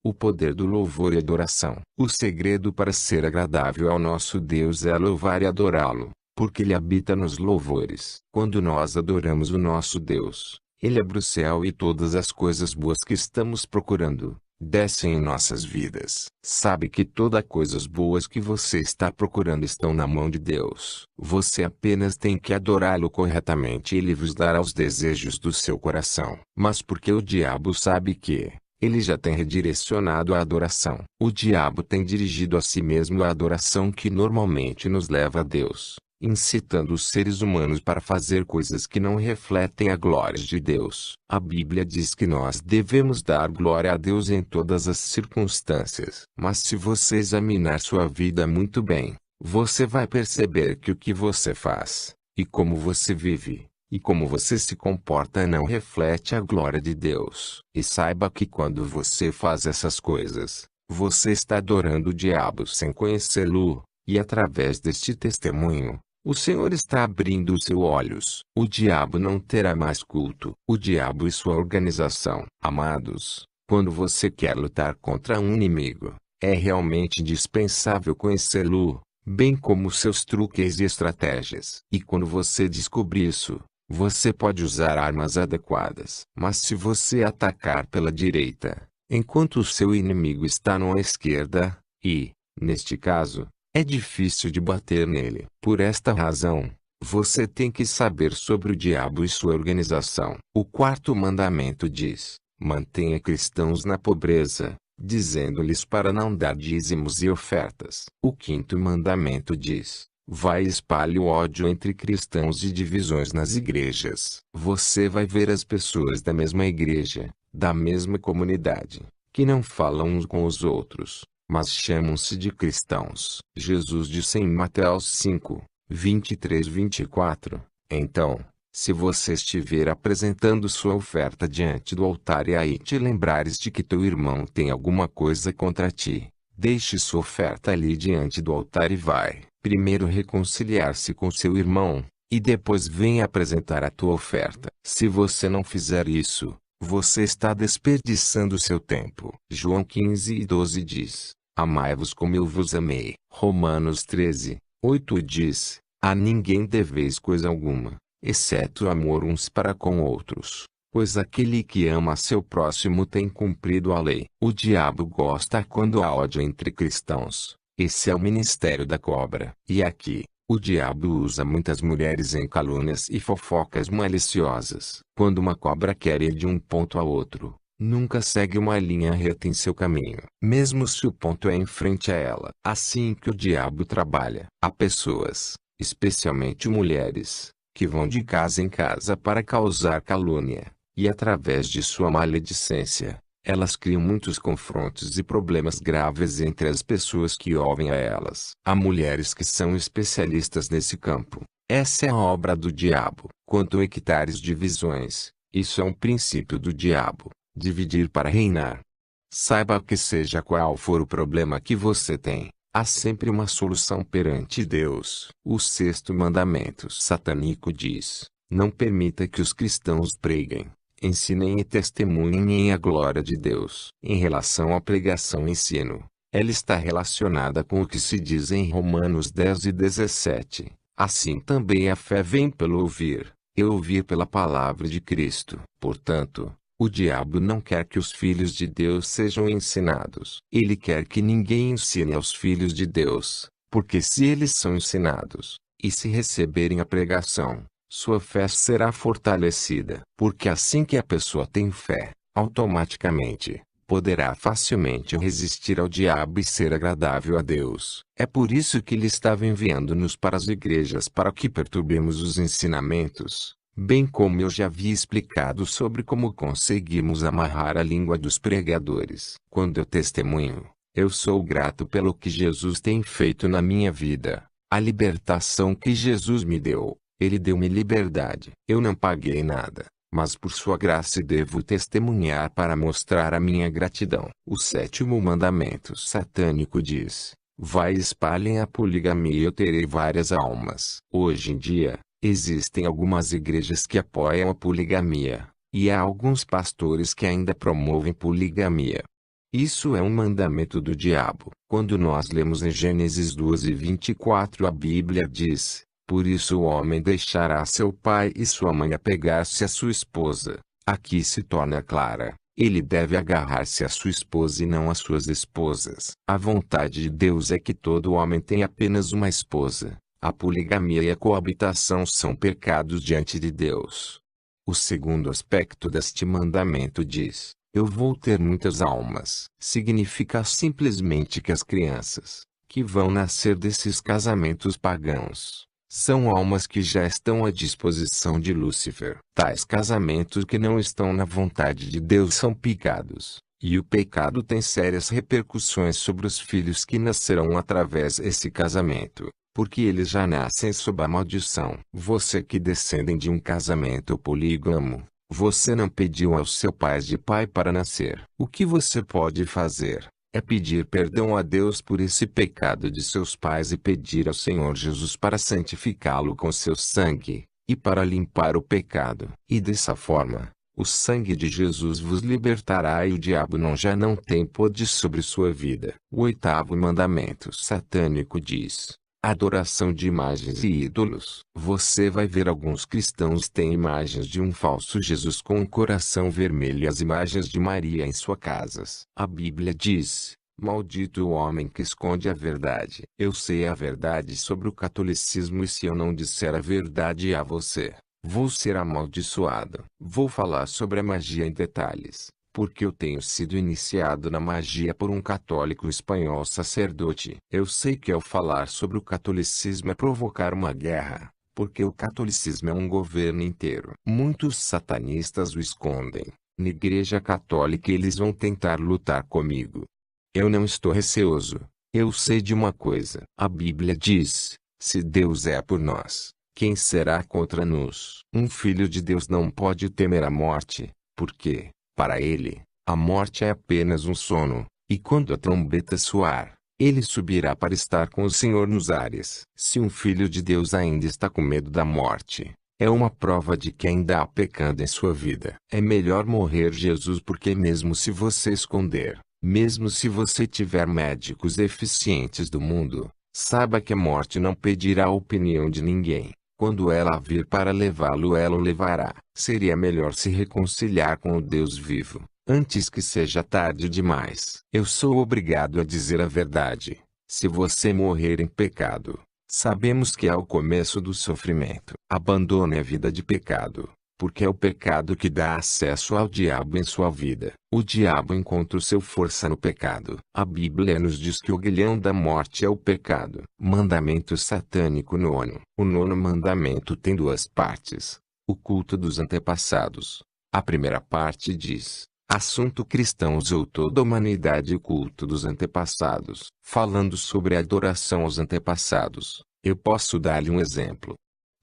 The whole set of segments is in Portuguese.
O poder do louvor e adoração. O segredo para ser agradável ao nosso Deus é louvar e adorá-lo, porque Ele habita nos louvores. Quando nós adoramos o nosso Deus, Ele abre o céu e todas as coisas boas que estamos procurando descem em nossas vidas. Sabe que todas as coisas boas que você está procurando estão na mão de Deus. Você apenas tem que adorá-lo corretamente e Ele vos dará os desejos do seu coração. Mas porque o diabo sabe que ele já tem redirecionado a adoração. O diabo tem dirigido a si mesmo a adoração que normalmente nos leva a Deus, incitando os seres humanos para fazer coisas que não refletem a glória de Deus. A Bíblia diz que nós devemos dar glória a Deus em todas as circunstâncias. Mas se você examinar sua vida muito bem, você vai perceber que o que você faz, e como você vive, e como você se comporta não reflete a glória de Deus. E saiba que quando você faz essas coisas, você está adorando o diabo sem conhecê-lo, e através deste testemunho, o Senhor está abrindo os seus olhos. O diabo não terá mais culto. O diabo e sua organização. Amados, quando você quer lutar contra um inimigo, é realmente indispensável conhecê-lo, bem como seus truques e estratégias. E quando você descobrir isso, você pode usar armas adequadas. Mas se você atacar pela direita, enquanto o seu inimigo está na esquerda, neste caso, é difícil de bater nele. Por esta razão, você tem que saber sobre o diabo e sua organização. O quarto mandamento diz: mantenha cristãos na pobreza, dizendo-lhes para não dar dízimos e ofertas. O quinto mandamento diz: vai e espalhe o ódio entre cristãos e divisões nas igrejas. Você vai ver as pessoas da mesma igreja, da mesma comunidade, que não falam uns com os outros, mas chamam-se de cristãos. Jesus disse em Mateus 5, 23-24, então, se você estiver apresentando sua oferta diante do altar e aí te lembrares de que teu irmão tem alguma coisa contra ti, deixe sua oferta ali diante do altar e vai primeiro reconciliar-se com seu irmão, e depois venha apresentar a tua oferta. Se você não fizer isso, você está desperdiçando seu tempo. João 15:12 diz: amai-vos como eu vos amei. Romanos 13:8 diz: a ninguém deveis coisa alguma, exceto amor uns para com outros, pois aquele que ama seu próximo tem cumprido a lei. O diabo gosta quando há ódio entre cristãos. Esse é o ministério da cobra. E aqui, o diabo usa muitas mulheres em calúnias e fofocas maliciosas. Quando uma cobra quer ir de um ponto a outro, nunca segue uma linha reta em seu caminho, mesmo se o ponto é em frente a ela. Assim que o diabo trabalha. Há pessoas, especialmente mulheres, que vão de casa em casa para causar calúnia, e através de sua maledicência, elas criam muitos confrontos e problemas graves entre as pessoas que ouvem a elas. Há mulheres que são especialistas nesse campo. Essa é a obra do diabo. Quanto a evitar divisões, isso é um princípio do diabo, dividir para reinar. Saiba que seja qual for o problema que você tem, há sempre uma solução perante Deus. O sexto mandamento satânico diz: não permita que os cristãos preguem, ensinem e testemunhem a glória de Deus. Em relação à pregação e ensino, ela está relacionada com o que se diz em Romanos 10:17. Assim também a fé vem pelo ouvir, e ouvir pela palavra de Cristo. Portanto, o diabo não quer que os filhos de Deus sejam ensinados. Ele quer que ninguém ensine aos filhos de Deus, porque se eles são ensinados, E se receberem a pregação, sua fé será fortalecida. Porque assim que a pessoa tem fé, automaticamente, poderá facilmente resistir ao diabo e ser agradável a Deus. É por isso que ele estava enviando-nos para as igrejas para que perturbemos os ensinamentos, bem como eu já havia explicado sobre como conseguimos amarrar a língua dos pregadores. Quando eu testemunho, eu sou grato pelo que Jesus tem feito na minha vida, a libertação que Jesus me deu. Ele deu-me liberdade. Eu não paguei nada, mas por sua graça devo testemunhar para mostrar a minha gratidão. O sétimo mandamento satânico diz: vai e espalhem a poligamia e eu terei várias almas. Hoje em dia, existem algumas igrejas que apoiam a poligamia, e há alguns pastores que ainda promovem poligamia. Isso é um mandamento do diabo. Quando nós lemos em Gênesis 12:24, a Bíblia diz: por isso o homem deixará seu pai e sua mãe apegar-se à sua esposa. Aqui se torna clara: ele deve agarrar-se à sua esposa e não às suas esposas. A vontade de Deus é que todo homem tenha apenas uma esposa. A poligamia e a coabitação são pecados diante de Deus. O segundo aspecto deste mandamento diz: eu vou ter muitas almas. Significa simplesmente que as crianças, que vão nascer desses casamentos pagãos, são almas que já estão à disposição de Lúcifer. Tais casamentos que não estão na vontade de Deus são pecados, e o pecado tem sérias repercussões sobre os filhos que nascerão através desse casamento, porque eles já nascem sob a maldição. Você que descendem de um casamento polígamo, você não pediu ao seu pai de pai para nascer. O que você pode fazer é pedir perdão a Deus por esse pecado de seus pais e pedir ao Senhor Jesus para santificá-lo com seu sangue, e para limpar o pecado. E dessa forma, o sangue de Jesus vos libertará e o diabo já não tem poder sobre sua vida. O oitavo mandamento satânico diz: adoração de imagens e ídolos. Você vai ver alguns cristãos têm imagens de um falso Jesus com um coração vermelho e as imagens de Maria em suas casas. A Bíblia diz: maldito o homem que esconde a verdade. Eu sei a verdade sobre o catolicismo e se eu não disser a verdade a você, vou ser amaldiçoado. Vou falar sobre a magia em detalhes, porque eu tenho sido iniciado na magia por um católico espanhol sacerdote. Eu sei que ao falar sobre o catolicismo é provocar uma guerra, porque o catolicismo é um governo inteiro. Muitos satanistas o escondem. Na Igreja Católica eles vão tentar lutar comigo. Eu não estou receoso. Eu sei de uma coisa. A Bíblia diz: se Deus é por nós, quem será contra nós? Um filho de Deus não pode temer a morte, porque, para ele, a morte é apenas um sono, e quando a trombeta soar, ele subirá para estar com o Senhor nos ares. Se um filho de Deus ainda está com medo da morte, é uma prova de que ainda há pecado em sua vida. É melhor morrer Jesus, porque mesmo se você esconder, mesmo se você tiver médicos eficientes do mundo, saiba que a morte não pedirá a opinião de ninguém. Quando ela vir para levá-lo, ela o levará. Seria melhor se reconciliar com o Deus vivo, antes que seja tarde demais. Eu sou obrigado a dizer a verdade. Se você morrer em pecado, sabemos que é o começo do sofrimento. Abandone a vida de pecado, porque é o pecado que dá acesso ao diabo em sua vida. O diabo encontra sua força no pecado. A Bíblia nos diz que o grilhão da morte é o pecado. Mandamento satânico nono. O nono mandamento tem duas partes: o culto dos antepassados. A primeira parte diz: assunto cristãos ou toda a humanidade e culto dos antepassados. Falando sobre a adoração aos antepassados, eu posso dar-lhe um exemplo.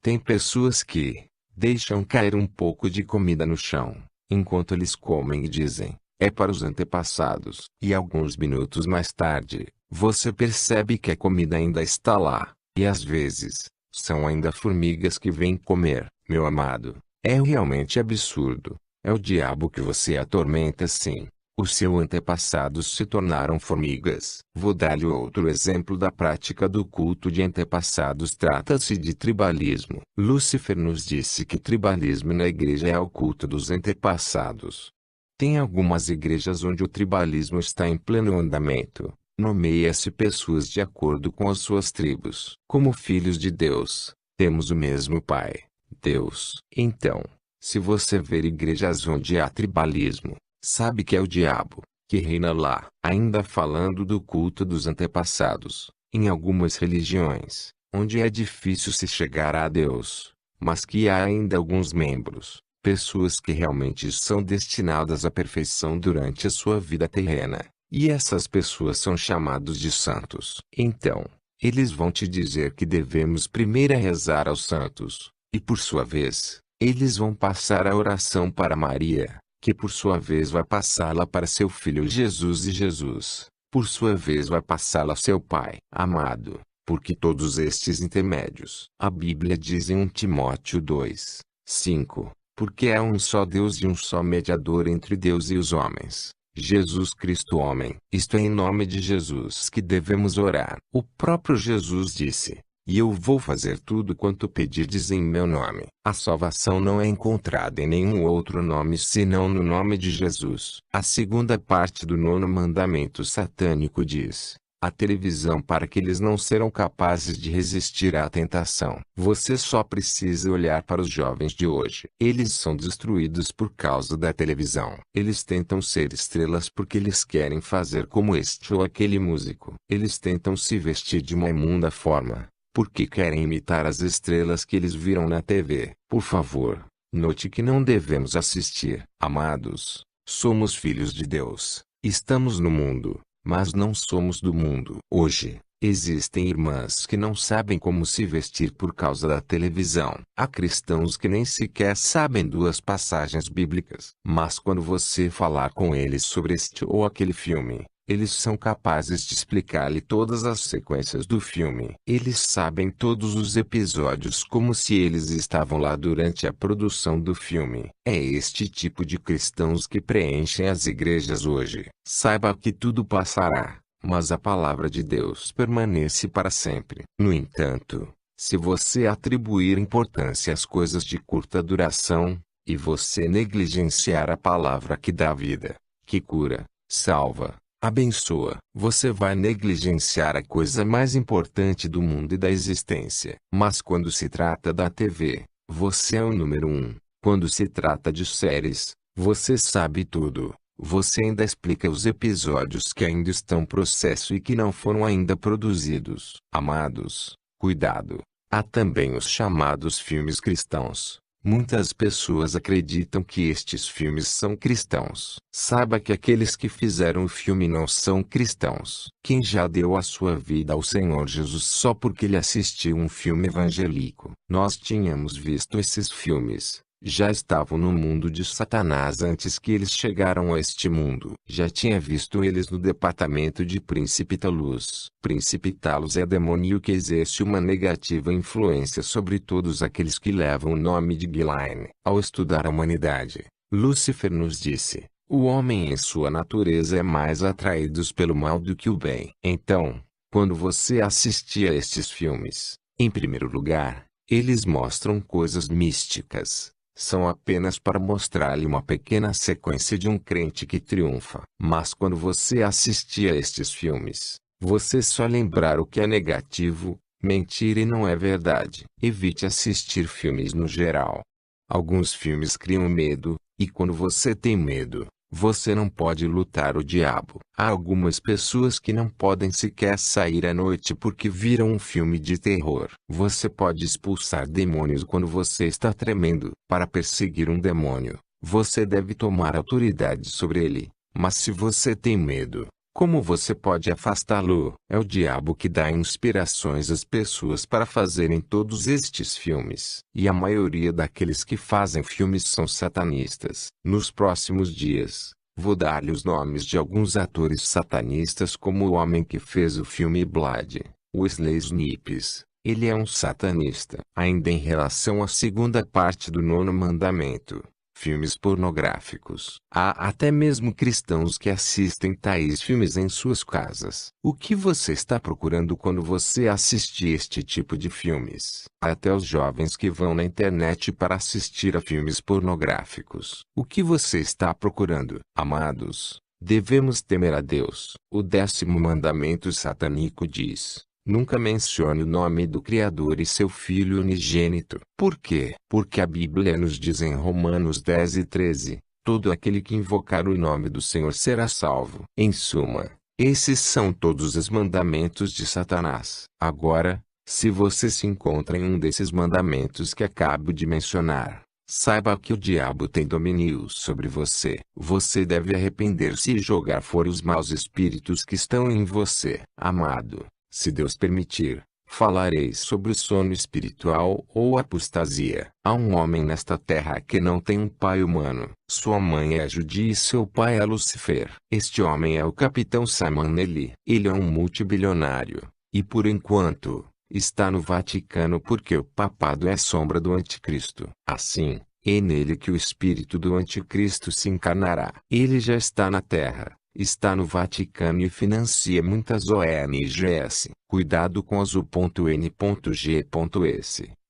Tem pessoas que deixam cair um pouco de comida no chão, enquanto eles comem e dizem: é para os antepassados. E alguns minutos mais tarde, você percebe que a comida ainda está lá, e às vezes, são ainda formigas que vêm comer. Meu amado, é realmente absurdo. É o diabo que você atormenta, sim. Os seus antepassados se tornaram formigas. Vou dar-lhe outro exemplo da prática do culto de antepassados. Trata-se de tribalismo. Lúcifer nos disse que tribalismo na igreja é o culto dos antepassados. Tem algumas igrejas onde o tribalismo está em pleno andamento, Nomeia-se pessoas de acordo com as suas tribos. Como filhos de Deus, temos o mesmo Pai, Deus. Então, se você ver igrejas onde há tribalismo, sabe que é o diabo que reina lá. Ainda falando do culto dos antepassados, em algumas religiões, onde é difícil se chegar a Deus, mas que há ainda alguns membros, pessoas que realmente são destinadas à perfeição durante a sua vida terrena, e essas pessoas são chamados de santos. Então, eles vão te dizer que devemos primeiro rezar aos santos, e por sua vez, eles vão passar a oração para Maria, que por sua vez vai passá-la para seu filho Jesus, e Jesus, por sua vez vai passá-la a seu Pai amado, porque todos estes intermédios, a Bíblia diz em 1 Timóteo 2:5, porque é um só Deus e um só mediador entre Deus e os homens, Jesus Cristo homem. Isto é em nome de Jesus que devemos orar. O próprio Jesus disse: "E eu vou fazer tudo quanto pedirdes em meu nome." A salvação não é encontrada em nenhum outro nome senão no nome de Jesus. A segunda parte do 9º mandamento satânico diz: a televisão, para que eles não serão capazes de resistir à tentação. Você só precisa olhar para os jovens de hoje. Eles são destruídos por causa da televisão. Eles tentam ser estrelas porque eles querem fazer como este ou aquele músico. Eles tentam se vestir de uma imunda forma, porque querem imitar as estrelas que eles viram na TV. Por favor, note que não devemos assistir. Amados, somos filhos de Deus. Estamos no mundo, mas não somos do mundo. Hoje, existem irmãs que não sabem como se vestir por causa da televisão. Há cristãos que nem sequer sabem 2 passagens bíblicas. Mas quando você falar com eles sobre este ou aquele filme, eles são capazes de explicar-lhe todas as sequências do filme. Eles sabem todos os episódios como se eles estavam lá durante a produção do filme. É este tipo de cristãos que preenchem as igrejas hoje. Saiba que tudo passará, mas a palavra de Deus permanece para sempre. No entanto, se você atribuir importância às coisas de curta duração, e você negligenciar a palavra que dá vida, que cura, salva, abençoa, você vai negligenciar a coisa mais importante do mundo e da existência. Mas quando se trata da TV, você é o número 1. Quando se trata de séries, você sabe tudo. Você ainda explica os episódios que ainda estão em processo e que não foram ainda produzidos. Amados, cuidado. Há também os chamados filmes cristãos. Muitas pessoas acreditam que estes filmes são cristãos. Saiba que aqueles que fizeram o filme não são cristãos. Quem já deu a sua vida ao Senhor Jesus só porque ele assistiu um filme evangélico? Nós tínhamos visto esses filmes. Já estavam no mundo de Satanás antes que eles chegaram a este mundo. Já tinha visto eles no departamento de Príncipe Talos. Príncipe Talos é demônio que exerce uma negativa influência sobre todos aqueles que levam o nome de Ghislaine. Ao estudar a humanidade, Lúcifer nos disse: o homem em sua natureza é mais atraído pelo mal do que o bem. Então, quando você assistir a estes filmes, em primeiro lugar, eles mostram coisas místicas. São apenas para mostrar-lhe uma pequena sequência de um crente que triunfa. Mas quando você assistir a estes filmes, você só lembrar o que é negativo, mentira e não é verdade. Evite assistir filmes no geral. Alguns filmes criam medo, e quando você tem medo, você não pode lutar o diabo. Há algumas pessoas que não podem sequer sair à noite porque viram um filme de terror. Você pode expulsar demônios quando você está tremendo. Para perseguir um demônio, você deve tomar autoridade sobre ele. Mas se você tem medo, como você pode afastá-lo? É o diabo que dá inspirações às pessoas para fazerem todos estes filmes. E a maioria daqueles que fazem filmes são satanistas. Nos próximos dias, vou dar-lhe os nomes de alguns atores satanistas, como o homem que fez o filme Blood, Wesley Snipes. Ele é um satanista. Ainda em relação à segunda parte do 9º mandamento, filmes pornográficos. Há até mesmo cristãos que assistem tais filmes em suas casas. O que você está procurando quando você assiste este tipo de filmes? Há até os jovens que vão na internet para assistir a filmes pornográficos. O que você está procurando? Amados, Devemos temer a Deus. O 10º mandamento satânico diz: nunca mencione o nome do Criador e seu Filho unigênito. Por quê? Porque a Bíblia nos diz em Romanos 10:13, todo aquele que invocar o nome do Senhor será salvo. Em suma, esses são todos os mandamentos de Satanás. Agora, se você se encontra em um desses mandamentos que acabo de mencionar, saiba que o diabo tem domínio sobre você. Você deve arrepender-se e jogar fora os maus espíritos que estão em você. Amado, se Deus permitir, falarei sobre o sono espiritual ou apostasia. Há um homem nesta terra que não tem um pai humano. Sua mãe é judia e seu pai é Lucifer. Este homem é o capitão Simon Nelly. Ele é um multibilionário, e por enquanto, está no Vaticano porque o papado é sombra do anticristo. Assim, é nele que o espírito do anticristo se encarnará. Ele já está na Terra, está no Vaticano e financia muitas ONGs. Cuidado com as U.N.G.S.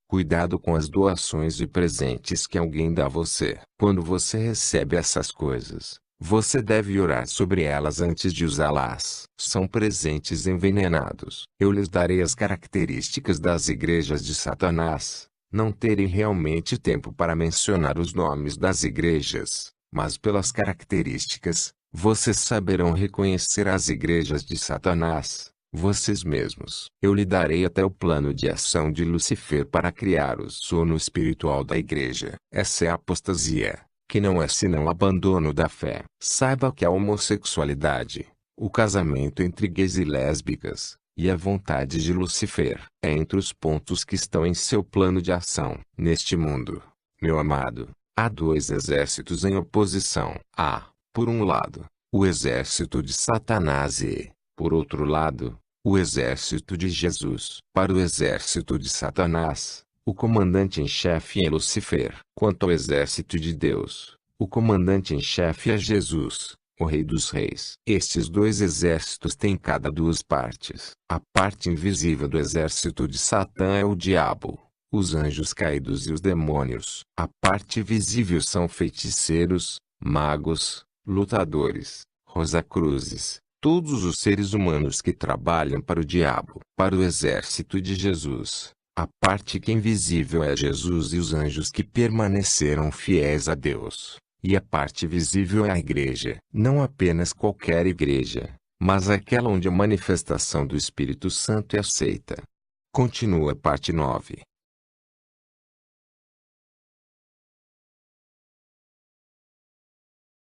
Cuidado com as doações e presentes que alguém dá a você. Quando você recebe essas coisas, você deve orar sobre elas antes de usá-las. São presentes envenenados. Eu lhes darei as características das igrejas de Satanás. Não terem realmente tempo para mencionar os nomes das igrejas, mas pelas características, vocês saberão reconhecer as igrejas de Satanás, vocês mesmos. Eu lhe darei até o plano de ação de Lucifer para criar o sono espiritual da igreja. Essa é a apostasia, que não é senão abandono da fé. Saiba que a homossexualidade, o casamento entre gays e lésbicas, e a vontade de Lucifer, é entre os pontos que estão em seu plano de ação. Neste mundo, meu amado, há dois exércitos em oposição. Há, por um lado, o exército de Satanás e, por outro lado, o exército de Jesus. Para o exército de Satanás, o comandante em chefe é Lucifer. Quanto ao exército de Deus, o comandante em chefe é Jesus, o Rei dos Reis. Estes dois exércitos têm cada duas partes. A parte invisível do exército de Satã é o diabo, os anjos caídos e os demônios. A parte visível são feiticeiros, magos, lutadores, rosacruzes, todos os seres humanos que trabalham para o diabo. Para o exército de Jesus, a parte que é invisível é Jesus e os anjos que permaneceram fiéis a Deus. E a parte visível é a igreja. Não apenas qualquer igreja, mas aquela onde a manifestação do Espírito Santo é aceita. Continua a parte 9.